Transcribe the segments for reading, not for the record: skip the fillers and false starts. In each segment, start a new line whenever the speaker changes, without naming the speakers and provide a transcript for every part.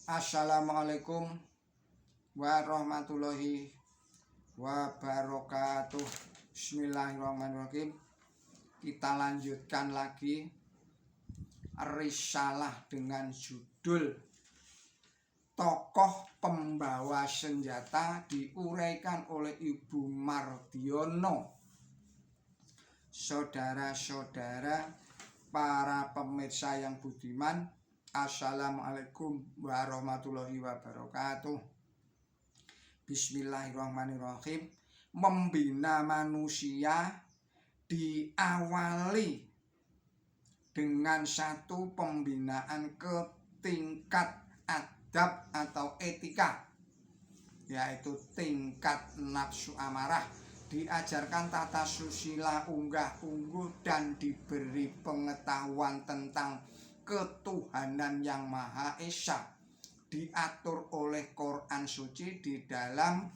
Assalamualaikum warahmatullahi wabarakatuh. Bismillahirrahmanirrahim. Kita lanjutkan lagi risalah dengan judul Tokoh Pembawa Senjata, diuraikan oleh Ibu Mardiono. Saudara-saudara, para pemirsa yang budiman, Assalamualaikum warahmatullahi wabarakatuh. Bismillahirrahmanirrahim. Membina manusia diawali dengan satu pembinaan ke tingkat adab atau etika, yaitu tingkat nafsu amarah. Diajarkan tata susila unggah-ungguh dan diberi pengetahuan tentang ketuhanan yang Maha Esa. Diatur oleh Quran suci di dalam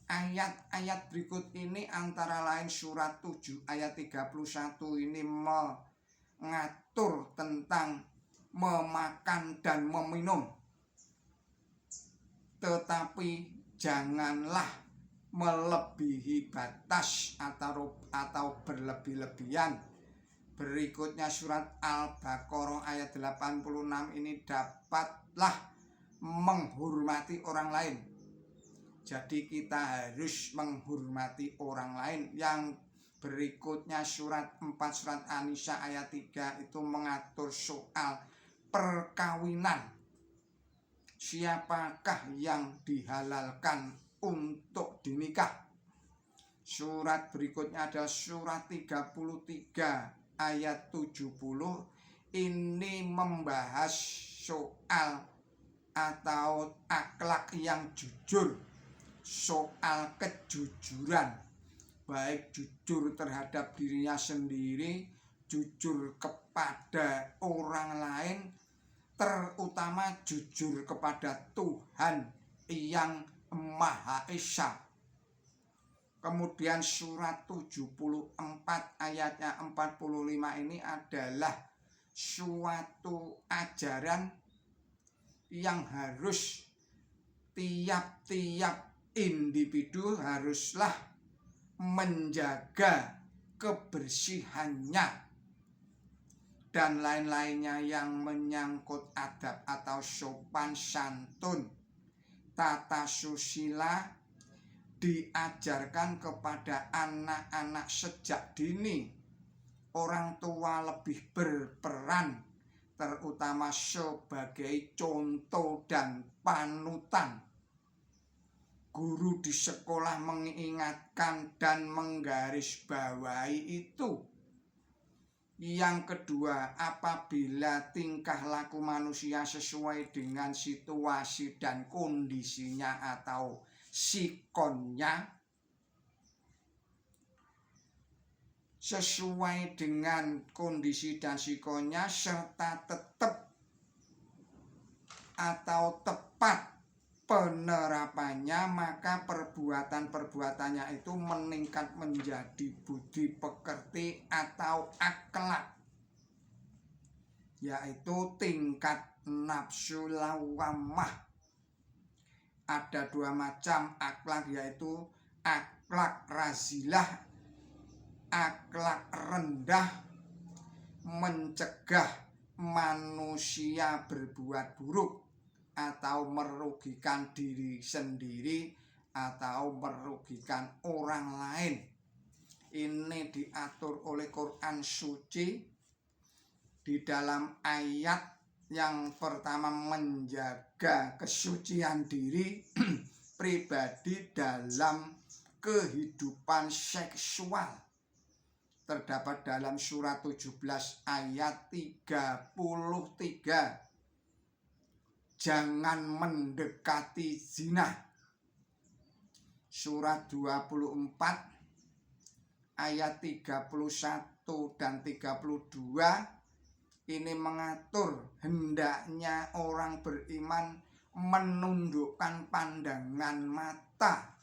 ayat-ayat berikut ini, antara lain surat 7 ayat 31 ini mengatur tentang memakan dan meminum, tetapi janganlah melebihi batas atau berlebih-lebihan. Berikutnya surat Al-Baqarah ayat 86 ini, dapatlah menghormati orang lain. Jadi kita harus menghormati orang lain. Yang berikutnya surat 4 surat An-Nisa ayat 3 itu mengatur soal perkawinan. Siapakah yang dihalalkan untuk dinikah? Surat berikutnya adalah surat 33 ayat 70. Ini membahas soal atau akhlak yang jujur, soal kejujuran, baik jujur terhadap dirinya sendiri, jujur kepada orang lain, terutama jujur kepada Tuhan yang Maha Esa. Kemudian surat 74 ayatnya 45 ini adalah suatu ajaran yang harus tiap-tiap individu haruslah menjaga kebersihannya dan lain-lainnya yang menyangkut adab atau sopan santun. Tata susila diajarkan kepada anak-anak sejak dini. Orang tua lebih berperan, terutama sebagai contoh dan panutan. Guru di sekolah mengingatkan dan menggarisbawahi itu. Yang kedua, apabila tingkah laku manusia sesuai dengan situasi dan kondisinya atau sikonnya, sesuai dengan kondisi dan sikonnya serta tetap atau tepat penerapannya, maka perbuatan-perbuatannya itu meningkat menjadi budi pekerti atau akhlak, yaitu tingkat nafsu lawamah. Ada dua macam akhlak, yaitu akhlak razilah, akhlak rendah, mencegah manusia berbuat buruk atau merugikan diri sendiri atau merugikan orang lain. Ini diatur oleh Quran suci di dalam ayat yang pertama, menjaga kesucian diri pribadi dalam kehidupan seksual. Terdapat dalam surat 17 ayat 33. Jangan mendekati zina. Surat 24 ayat 31 dan 32 ini mengatur hendaknya orang beriman menundukkan pandangan mata.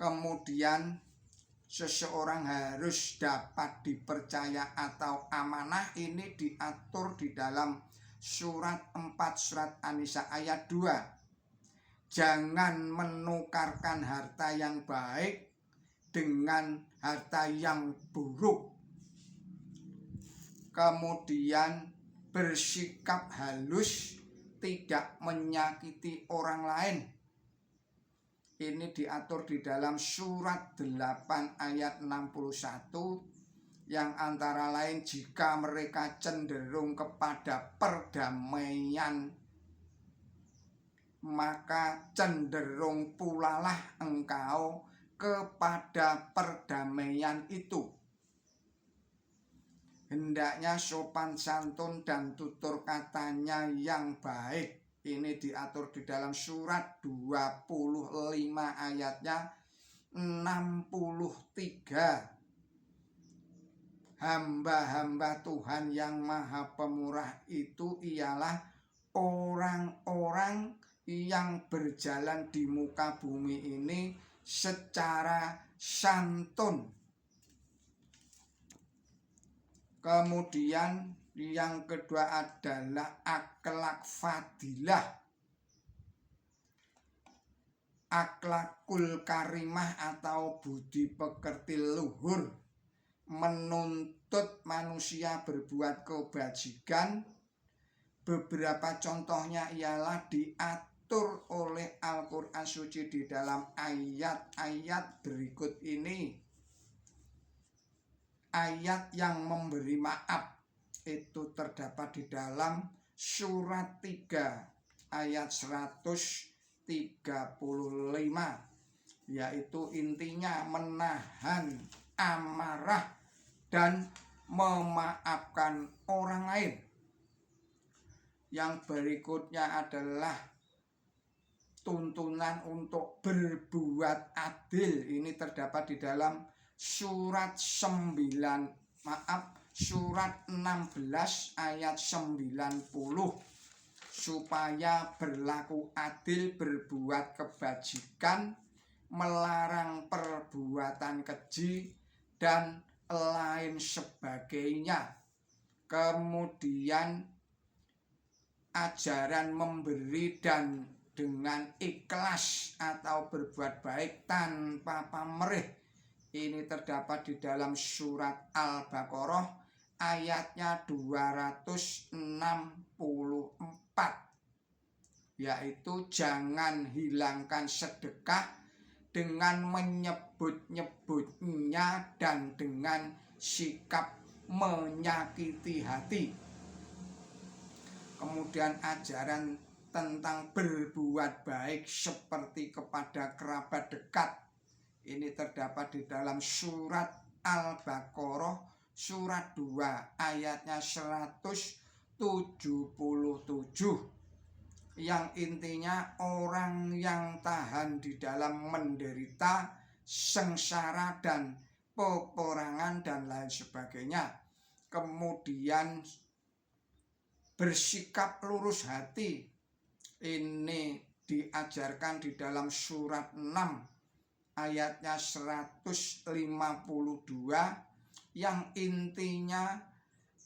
Kemudian seseorang harus dapat dipercaya atau amanah, ini diatur di dalam surat 4 surat An-Nisa ayat 2. Jangan menukarkan harta yang baik dengan harta yang buruk. Kemudian bersikap halus, tidak menyakiti orang lain. Ini diatur di dalam surat 8 ayat 61, yang antara lain jika mereka cenderung kepada perdamaian, maka cenderung pulalah engkau kepada perdamaian itu. Hendaknya sopan santun dan tutur katanya yang baik. Ini diatur di dalam surat 25 ayatnya 63. Hamba-hamba Tuhan yang Maha Pemurah itu ialah orang-orang yang berjalan di muka bumi ini secara santun. Kemudian yang kedua adalah akhlak fadilah, akhlakul karimah atau budi pekerti luhur, menuntut manusia berbuat kebajikan. Beberapa contohnya ialah diatur oleh Al-Quran Suci di dalam ayat-ayat berikut ini. Ayat yang memberi maaf itu terdapat di dalam surat 3 ayat 135, yaitu intinya menahan amarah dan memaafkan orang lain. Yang berikutnya adalah tuntunan untuk berbuat adil. Ini terdapat di dalam surat 16 ayat 90, supaya berlaku adil, berbuat kebajikan, melarang perbuatan keji dan lain sebagainya. Kemudian ajaran memberi dan dengan ikhlas atau berbuat baik tanpa pamrih. Ini terdapat di dalam surat Al-Baqarah ayatnya 264, yaitu jangan hilangkan sedekah dengan menyebut-nyebutnya dan dengan sikap menyakiti hati. Kemudian ajaran tentang berbuat baik seperti kepada kerabat dekat. Ini terdapat di dalam surat Al-Baqarah surat 2 ayatnya 177, yang intinya orang yang tahan di dalam menderita, sengsara dan peperangan dan lain sebagainya. Kemudian bersikap lurus hati. Ini diajarkan di dalam surat 6 ayatnya 152, yang intinya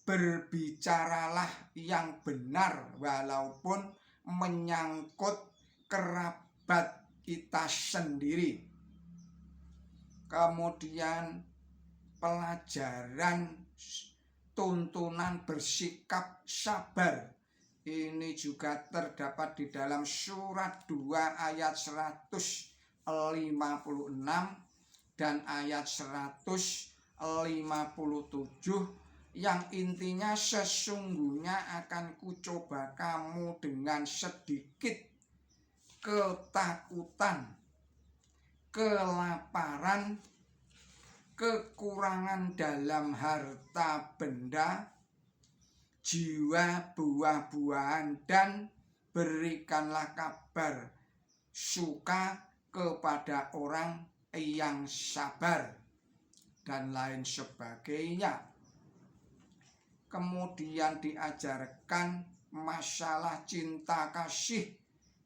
berbicaralah yang benar walaupun menyangkut kerabat kita sendiri. Kemudian pelajaran tuntunan bersikap sabar. Ini juga terdapat di dalam surat 2 ayat 156 dan ayat 157, yang intinya sesungguhnya akan kucoba kamu dengan sedikit ketakutan, kelaparan, kekurangan dalam harta benda, jiwa, buah-buahan, dan berikanlah kabar suka kepada orang yang sabar dan lain sebagainya. Kemudian diajarkan masalah cinta kasih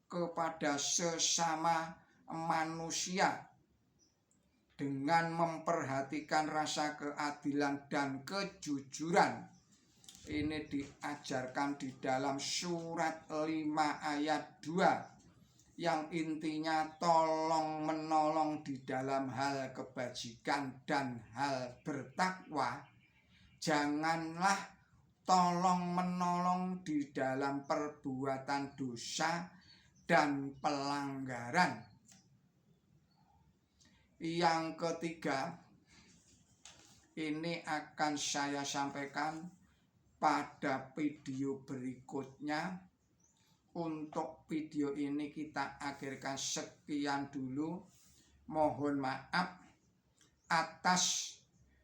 kepada sesama manusia dengan memperhatikan rasa keadilan dan kejujuran. ini diajarkan di dalam surat 5 ayat 2 yang intinya tolong menolong di dalam hal kebajikan dan hal bertakwa. Janganlah tolong menolong di dalam perbuatan dosa dan pelanggaran. Yang ketiga, ini akan saya sampaikan pada video berikutnya. Untuk video ini kita akhirkan sekian dulu. Mohon maaf atas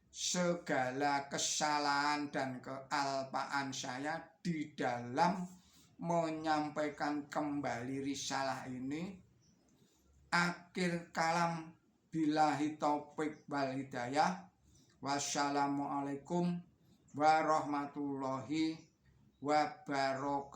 segala kesalahan dan kealpaan saya di dalam menyampaikan kembali risalah ini. Akhir kalam, billahi taufik wal hidayah. Wassalamualaikum warahmatullahi wabarakatuh.